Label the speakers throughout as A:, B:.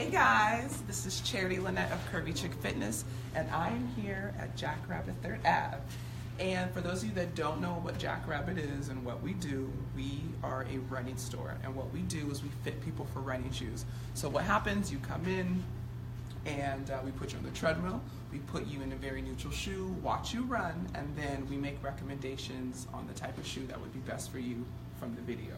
A: Hey guys, this is Charity Lynette of Curvy Chick Fitness, and I am here at JACKRABBIT 3rd Ave. And for those of you that don't know what JACKRABBIT is and what we do, we are a running store, and what we do is we fit people for running shoes. So what happens, you come in and we put you on the treadmill, we put you in a very neutral shoe, watch you run, and then we make recommendations on the type of shoe that would be best for you from the video.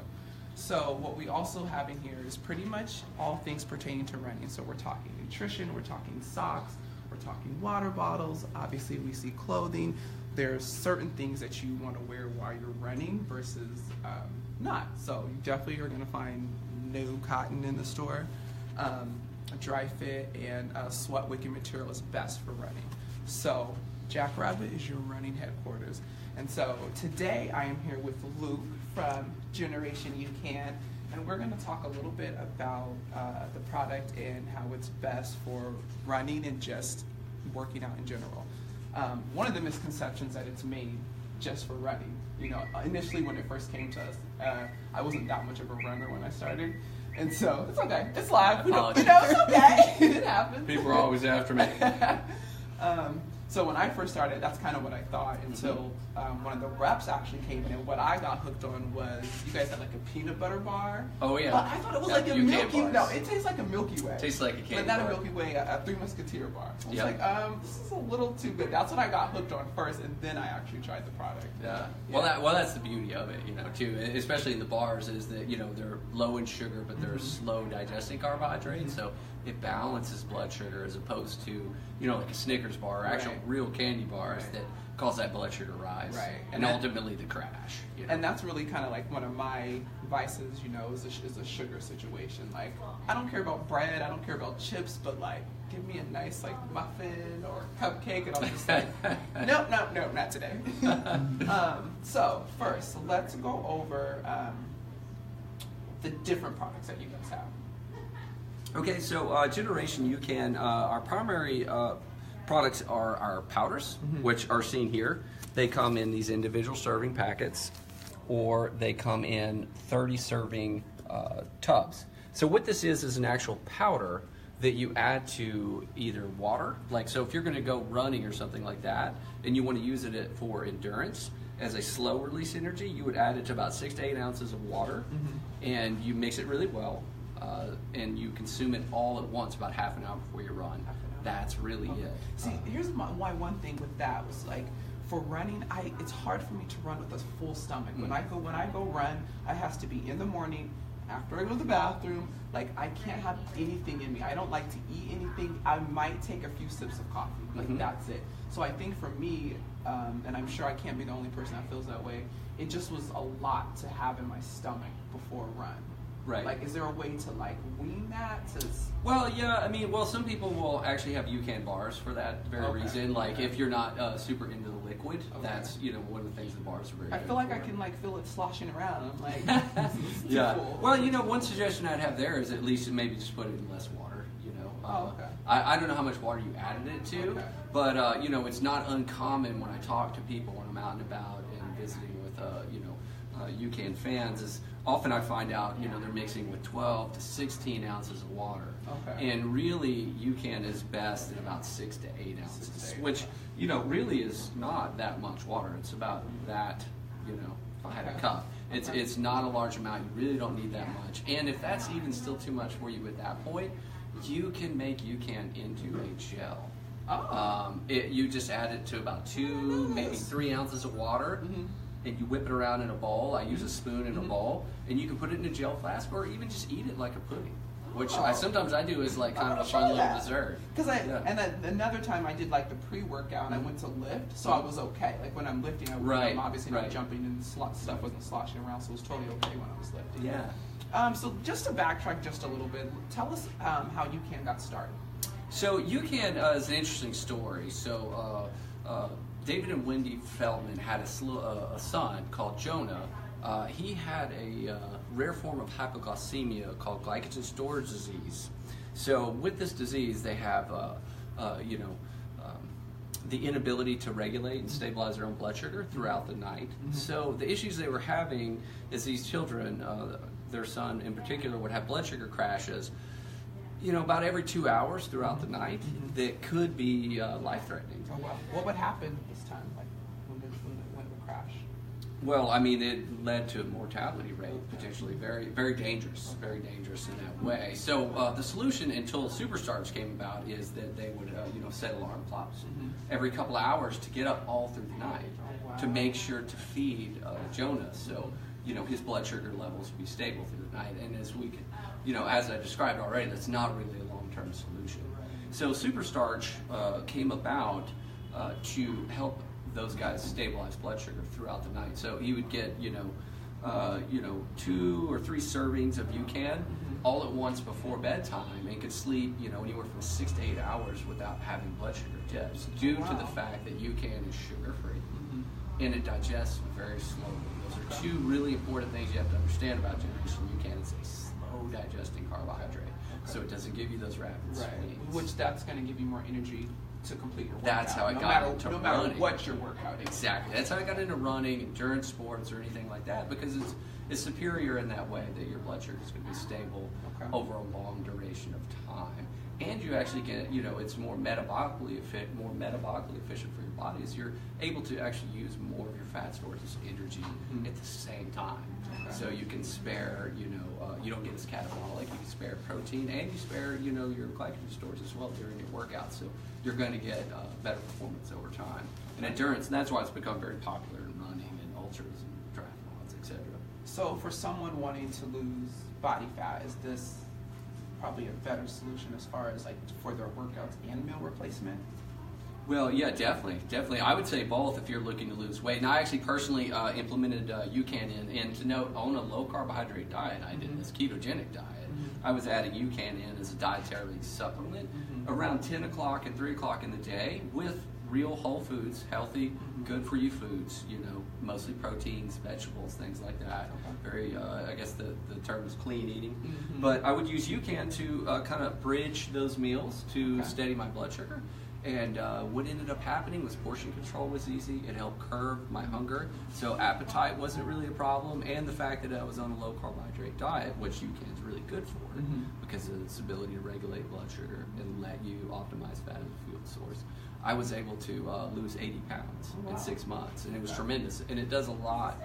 A: So what we also have in here is pretty much all things pertaining to running. So we're talking nutrition, we're talking socks, we're talking water bottles, obviously we see clothing. There's certain things that you want to wear while you're running versus not. So you definitely are going to find no cotton in the store. A dry fit and sweat wicking material is best for running. So JACKRABBIT is your running headquarters. And so today I am here with Luke from Generation UCAN, and we're going to talk a little bit about the product and how it's best for running and just working out in general. One of the misconceptions that it's made just for running. You know, initially when it first came to us, I wasn't that much of a runner when I started. And so, it's okay, it's live, we know, it's okay, it happens.
B: People are always after me.
A: So when I first started, that's kind of what I thought until one of the reps actually came in, and what I got hooked on was, you guys had like a peanut butter bar.
B: Oh yeah.
A: But I thought it was like a Milky Way. No, it tastes like a Milky Way.
B: Tastes like a candy
A: but not
B: bar.
A: a Milky Way, a Three Musketeer bar. I was
B: Yep.
A: like, this is a little too good. That's what I got hooked on first, and then I actually tried the product.
B: Yeah. Well, that's the beauty of it, you know, too. Especially in the bars, is that, you know, they're low in sugar, but they're slow digesting carbohydrates, so it balances blood sugar as opposed to, you know, like a Snickers bar or actual real candy bars that cause that blood sugar rise, and ultimately the crash. You know?
A: And that's really kind of like one of my vices, you know, is a sugar situation. Like, I don't care about bread, I don't care about chips, but like, give me a nice like muffin or cupcake, and I'm just like, no, not today. So first, let's go over the different products that you guys have.
C: Okay, so Generation UCAN, our primary products are our powders, which are seen here. They come in these individual serving packets, or they come in 30 serving tubs. So what this is an actual powder that you add to either water, like so if you're going to go running or something like that, and you want to use it for endurance as a slow release energy, you would add it to about 6 to 8 ounces of water, and you mix it really well. And you consume it all at once about half an hour before you run. That's really it.
A: See, here's why one thing with that was like, for running, it's hard for me to run with a full stomach. When I go run, I have to be in the morning, after I go to the bathroom, like I can't have anything in me. I don't like to eat anything. I might take a few sips of coffee, like that's it. So I think for me, and I'm sure I can't be the only person that feels that way, it just was a lot to have in my stomach before a run.
C: Right.
A: Like, is there a way to like wean that?
C: Well, yeah, I mean, some people will actually have UCAN bars for that very reason. Like, if you're not super into the liquid, that's, you know, one of the things the bars are very good
A: I feel like
C: for.
A: I can like feel it sloshing around. I'm like, this is too full.
C: Well, you know, one suggestion I'd have there is at least maybe just put it in less water, you know. I don't know how much water you added it to, but, you know, it's not uncommon when I talk to people when I'm out and about and visiting with, you know, UCAN fans, is often I find out, you know, they're mixing with 12 to 16 ounces of water. And really, UCAN is best at about 6 to 8 ounces, which, you know, really is not that much water. It's about that, you know, if I had a cup. It's not a large amount. You really don't need that much. And if that's even still too much for you at that point, you can make UCAN into a gel. You just add it to about 2, maybe 3 ounces of water, and you whip it around in a bowl. I use a spoon in a bowl, and you can put it in a gel flask, or even just eat it like a pudding, which sometimes I do as like kind of a fun little dessert.
A: And another time I did like the pre-workout, and I went to lift, so I was okay. Like when I'm lifting, I'm obviously not jumping, and stuff wasn't sloshing around, so it was totally okay when I was lifting. So just to backtrack just a little bit, tell us how UCAN got started.
C: So UCAN is an interesting story. So David and Wendy Feldman had a son called Jonah. He had a rare form of hypoglycemia called glycogen storage disease. So with this disease, they have, you know, the inability to regulate and stabilize their own blood sugar throughout the night. So the issues they were having is these children, their son in particular, would have blood sugar crashes you know, about every 2 hours throughout the night, that could be life-threatening.
A: Oh, wow. What would happen this time? Like when it would crash?
C: Well, I mean, it led to a mortality rate, potentially very, very dangerous in that way. So the solution until SuperStarch came about is that they would, you know, set alarm clocks every couple of hours to get up all through the night to make sure to feed Jonah. So, you know, his blood sugar levels would be stable through the night. And as we can, you know, as I described already, that's not really a long-term solution. So SuperStarch came about to help those guys stabilize blood sugar throughout the night. So he would get, you know, 2 or 3 servings of UCAN all at once before bedtime, and could sleep, you know, anywhere from 6 to 8 hours without having blood sugar dips, due to the fact that UCAN is sugar-free and it digests very slowly. Those are 2 really important things you have to understand about Generation UCAN. It's a slow digesting carbohydrate, so it doesn't give you those rapid swings.
A: Which that's going to give you more energy to complete your workout.
C: That's how I got into running.
A: No matter what your workout is.
C: Exactly. That's how I got into running, endurance sports, or anything like that, because it's superior in that way, that your blood sugar is going to be stable over a long duration of time. And you actually get, you know, it's more metabolically efficient for your body, as you're able to actually use more of your fat stores as energy at the same time. So you can spare, you know, you don't get as catabolic, you can spare protein, and you spare, you know, your glycogen stores as well during your workout. So you're going to get better performance over time. And endurance, and that's why it's become very popular in running and ultras and triathlons, etc.
A: So for someone wanting to lose body fat, is this probably a better solution as far as like for their workouts and meal replacement?
C: Well, yeah, definitely. I would say both if you're looking to lose weight. And I actually personally implemented UCAN in, and to note, on a low carbohydrate diet, I did this ketogenic diet. I was adding UCAN in as a dietary supplement around 10 o'clock and 3 o'clock in the day with real whole foods, healthy, good for you foods, you know, mostly proteins, vegetables, things like that. Very, I guess the term is clean eating. But I would use UCAN to kind of bridge those meals to steady my blood sugar. And what ended up happening was portion control was easy. It helped curb my hunger, so appetite wasn't really a problem. And the fact that I was on a low carbohydrate diet, which UCAN is really good for, because of its ability to regulate blood sugar and let you optimize fat as a fuel source, I was able to lose 80 pounds in 6 months, and it was tremendous. And it does a lot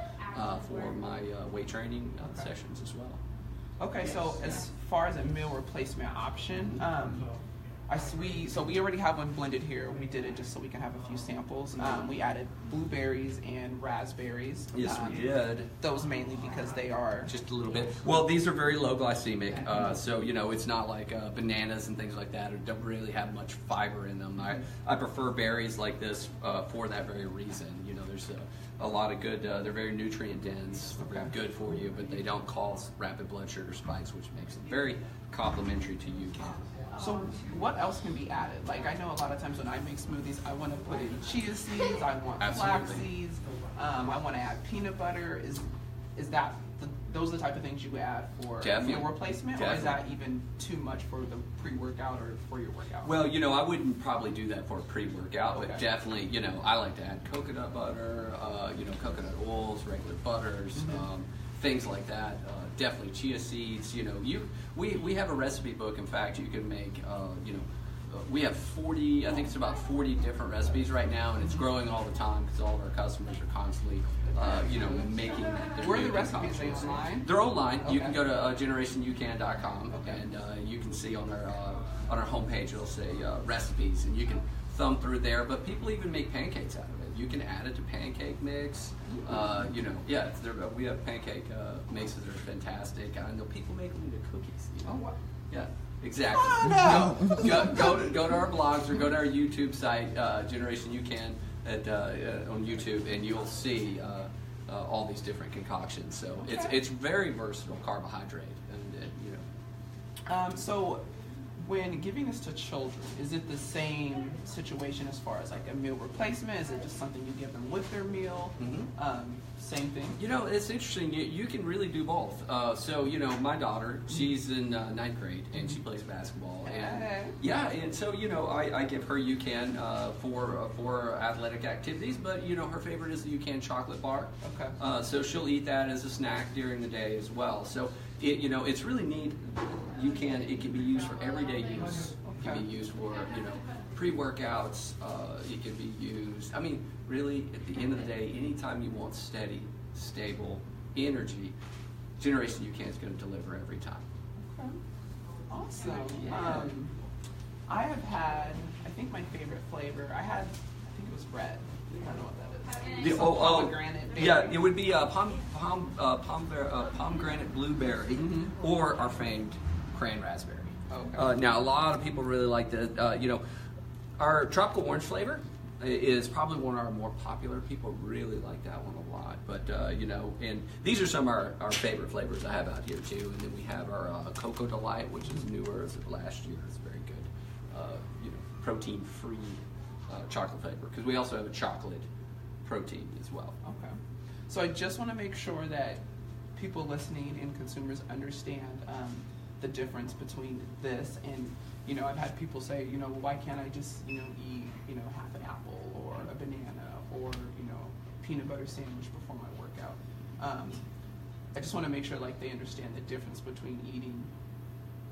C: for my weight training sessions as well.
A: Okay, so as far as a meal replacement option, we already have one blended here. We did it just so we can have a few samples. We added blueberries and raspberries.
C: Yes, we did.
A: Those mainly because they are
C: just a little bit. Well, these are very low glycemic, so you know it's not like bananas and things like that. Or don't really have much fiber in them. I prefer berries like this for that very reason. You know, there's a lot of good. They're very nutrient dense. They're very good for you, but they don't cause rapid blood sugar spikes, which makes them very complementary to UCAN.
A: So what else can be added? Like I know a lot of times when I make smoothies, I want to put in chia seeds, I want flax seeds, I want to add peanut butter. Is that those are the type of things you would add for meal replacement, or is that even too much for the pre-workout or for your workout?
C: Well, you know, I wouldn't probably do that for a pre-workout, but definitely, you know, I like to add coconut butter, you know, coconut oils, regular butters, things like that. Definitely chia seeds. You know, we have a recipe book. In fact, you can make. You know, we have 40. I think it's about 40 different recipes right now, and it's growing all the time because all of our customers are constantly, you know, making.
A: Where are the recipes? Are they online?
C: They're online. You can go to GenerationUCAN.com, and you can see on our homepage it'll say recipes, and you can thumb through there. But people even make pancakes out of it. You can add it to pancake mix. You know, yeah, we have pancake mixes that are fantastic. I know people make them into cookies. You know? Oh, wow. Yeah, exactly. Oh, no. go to our blogs or go to our YouTube site, Generation UCAN, on YouTube, and you'll see all these different concoctions. So it's very versatile carbohydrate, and you know.
A: So when giving this to children, is it the same situation as far as like a meal replacement? Is it just something you give them with their meal? Same thing?
C: You know, it's interesting. You can really do both. So, you know, my daughter, she's in 9th grade, and she plays basketball. And yeah, and so, you know, I give her UCAN for athletic activities, but, you know, her favorite is the UCAN chocolate bar. Okay. So she'll eat that as a snack during the day as well. So it's really neat. It can be used for everyday use. It can be used for, pre-workouts. It can be used. I mean, really, at the end of the day, anytime you want steady, stable energy, Generation UCAN is going to deliver every time.
A: Okay. Awesome.
C: Yeah.
A: I have had, I think my favorite flavor, I think it was red. I don't know what that is. Pomegranate berry.
C: Yeah, it would be pomegranate blueberry, or our famed cran raspberry.
A: Okay.
C: Now, a lot of people really like the, our tropical orange flavor is probably one of our more popular. People really like that one a lot. But, and these are some of our favorite flavors I have out here too. And then we have our Cocoa Delight, which is newer as of last year. It's very good, protein-free chocolate flavor. Because we also have a chocolate protein as well.
A: Okay. So I just want to make sure that people listening and consumers understand the difference between this and, I've had people say, well, why can't I just, eat, half an apple or a banana or, peanut butter sandwich before my workout. I just want to make sure they understand the difference between eating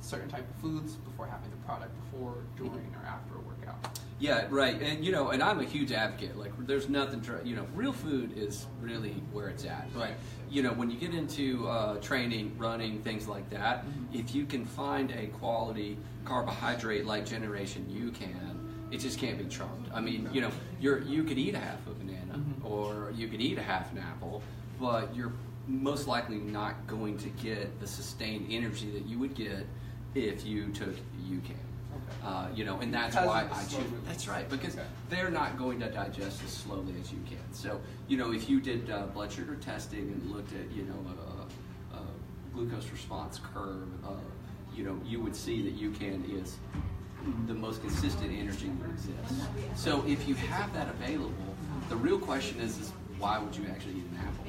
A: certain type of foods before having the product before, during, or after a workout.
C: Yeah, right. And, and I'm a huge advocate. There's nothing, real food is really where it's at. Right. When you get into training, running, things like that, if you can find a quality carbohydrate like Generation UCAN, it just can't be trumped. I mean, you could eat a half a banana or you could eat a half an apple, but you're most likely not going to get the sustained energy that you would get if you took UCAN. And that's why I choose. That's right, because they're not going to digest as slowly as you can. So, if you did blood sugar testing and looked at, a glucose response curve, you would see that UCAN is the most consistent energy that exists. So, if you have that available, the real question is why would you actually eat an apple?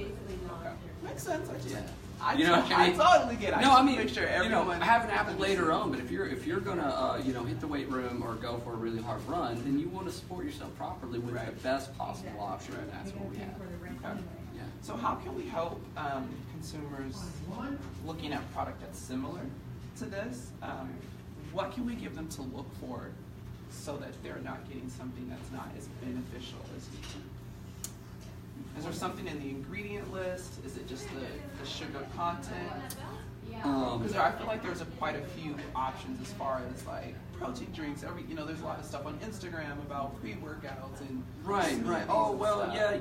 A: Okay. Makes sense. I
C: I
A: totally get it. Make sure everyone
C: have an apple later on. But if you're gonna hit the weight room or go for a really hard run, then you want to support yourself properly with the best possible option, and that's what we have.
A: Okay. Yeah. So how can we help consumers looking at a product that's similar to this? What can we give them to look for so that they're not getting something that's not as beneficial as UCAN? Is there something in the ingredient list? Is it just the sugar content? Because I feel like there's quite a few options as far as protein drinks. There's a lot of stuff on Instagram about pre-workouts and
C: right. Oh well, yeah,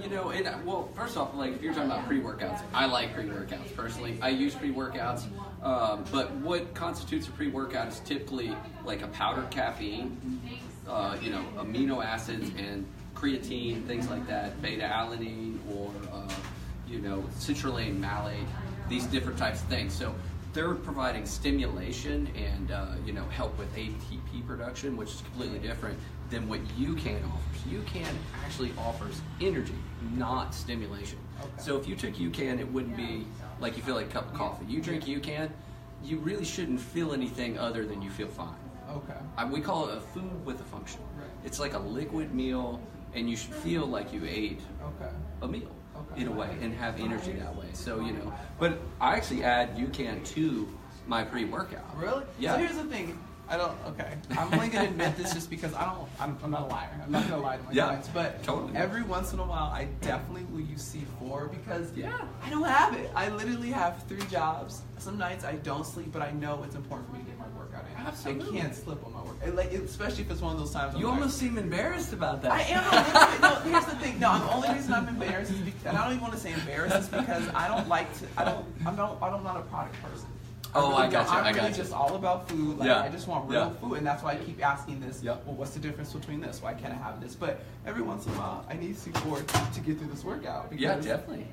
C: first off, if you're talking about pre-workouts, I like pre-workouts personally. I use pre-workouts, but what constitutes a pre-workout is typically a powdered caffeine, amino acids and creatine, things like that, beta-alanine or citrulline malate, these different types of things. So they're providing stimulation and help with ATP production, which is completely different than what UCAN offers. UCAN actually offers energy, not stimulation. Okay. So if you took UCAN, it wouldn't be like you feel like a cup of coffee. You drink UCAN, you really shouldn't feel anything other than you feel fine.
A: Okay.
C: We call it a food with a function. Right. It's like a liquid meal, and you should feel like you ate a meal in a way and have energy that way. So, but I actually add UCAN to my pre-workout.
A: Really?
C: Yeah.
A: So here's the thing. I'm only going to admit this just because I'm not a liar. I'm not going to lie to my clients. But every once in a while, I definitely will use C4 because I don't have it. I literally have 3 jobs. Some nights I don't sleep, but I know it's important for me to get my workout in.
C: Absolutely.
A: I can't slip on my workout. Especially if it's one of those times.
C: You almost seem embarrassed about that.
A: I am. No, here's the thing. No, the only reason I'm embarrassed is because, and I don't even want to say embarrassed, is because I don't like to. I'm not a product person.
C: I got you.
A: I'm really just all about food. I just want real food, and that's why I keep asking this.
C: Yep.
A: Well, what's the difference between this? Why can't I have this? But every once in a while, I need C4 to get through this workout. Because,
C: definitely.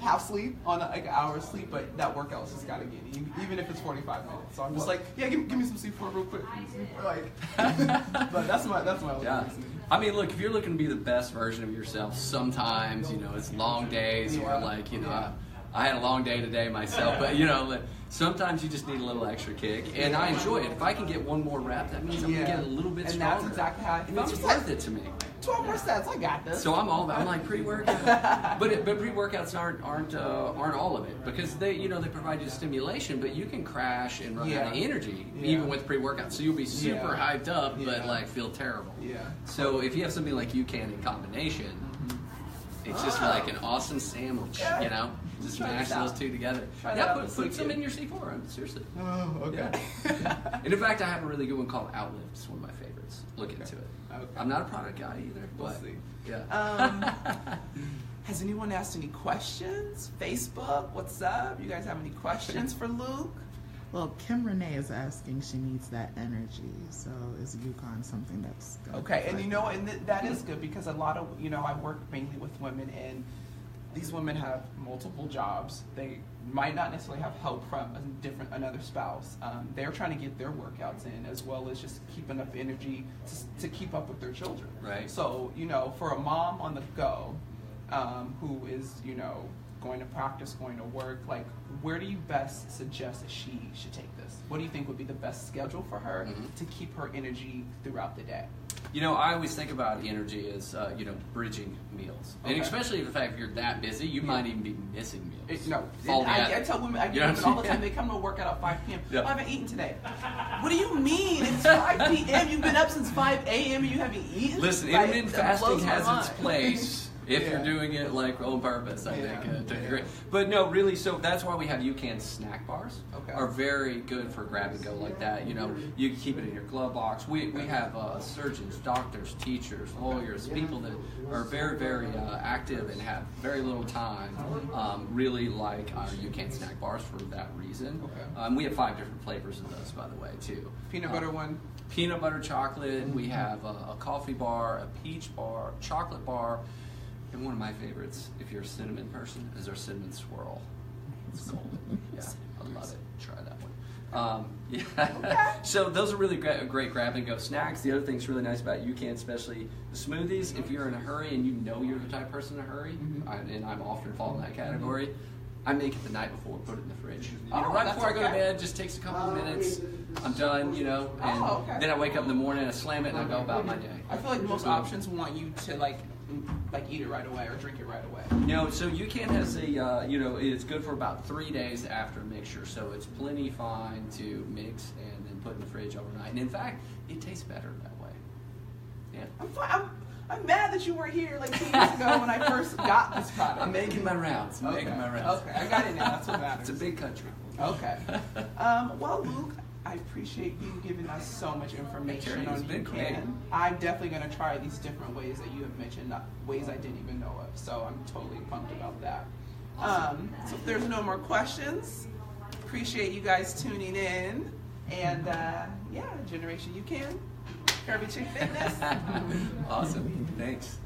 A: Half sleep on an hour of sleep, but that workout's just gotta get me, even if it's 45 minutes. So I'm just give me some C4 real quick. But that's my reason.
C: I mean, look, if you're looking to be the best version of yourself, sometimes it's long days or I had a long day today myself, but sometimes you just need a little extra kick, and I enjoy it. If I can get one more rep, that means I'm gonna get a little bit stronger.
A: And that's exactly how
C: it's worth it to me.
A: 12 more sets. I got this.
B: So I'm like pre-workout, but pre-workouts aren't all of it, because they they provide you stimulation, but you can crash and run out of energy even with pre-workout. So you'll be super hyped up, but like feel terrible. Yeah. So if you have something like UCAN in combination, it's just like an awesome sandwich. Just mash those two together. Put some in your C4. Seriously.
A: Oh, okay.
B: Yeah. And in fact, I have a really good one called Outlift. It's one of my favorites. Look into it. Okay. I'm not a product guy either.
A: We'll
B: but
A: see.
B: Yeah.
A: Has anyone asked any questions? Facebook, what's up? You guys have any questions for Luke?
D: Well, Kim Renee is asking, she needs that energy. So is UCAN something that's good?
A: Okay, and and that is good, because a lot of, I work mainly with women, and these women have multiple jobs. They might not necessarily have help from another spouse. They're trying to get their workouts in, as well as just keep enough energy to keep up with their children.
B: Right.
A: So, for a mom on the go, who is, going to practice, going to work, like, where do you best suggest that she should take this? What do you think would be the best schedule for her to keep her energy throughout the day?
B: I always think about energy as, bridging meals. Okay. And especially the fact if you're that busy, you might even be missing meals.
A: I tell women, I get women all the time, they come to work out at 5 p.m. Yeah. I haven't eaten today. What do you mean? It's 5 p.m. You've been up since 5 a.m. and you haven't eaten?
B: Listen, intermittent fasting has its place. If you're doing it like on purpose, I think. Great. But no, really, so that's why we have UCAN snack bars. Are very good for grab and go like that. You can keep it in your glove box. We have surgeons, doctors, teachers, lawyers, people that are very, very active and have very little time. Really like our UCAN snack bars for that reason. We have 5 different flavors of those, by the way, too.
A: Peanut butter one.
B: Peanut butter chocolate. We have a coffee bar, a peach bar, chocolate bar. And one of my favorites, if you're a cinnamon person, is our cinnamon swirl. It's golden. Yeah, I love it. Try that one. So those are really great grab and go snacks. The other thing that's really nice about UCAN, especially the smoothies, if you're in a hurry and you're the type of person in a hurry, and I'm often fall in that category, I make it the night before, put it in the fridge. Right before I go to bed, just takes a couple of minutes. I'm done, and then I wake up in the morning, I slam it, and I go about my day.
A: I feel like most options want you to like eat it right away or drink it right away.
B: So UCAN has a, it's good for about 3 days after a mixture, so it's plenty fine to mix and then put in the fridge overnight. And in fact, it tastes better that way. Yeah.
A: I'm mad that you were here like 2 years ago when I first got this product.
B: I'm making my rounds.
A: Okay, I got it now. That's what matters.
B: It's a big country.
A: Okay. Well, Luke, I appreciate you giving us so much information on UCAN. I'm definitely going to try these different ways that you have mentioned, ways I didn't even know of. So I'm totally pumped about that. Awesome. So if there's no more questions, appreciate you guys tuning in. And Generation UCAN, Curvy Chick Fitness.
B: Awesome. Thanks.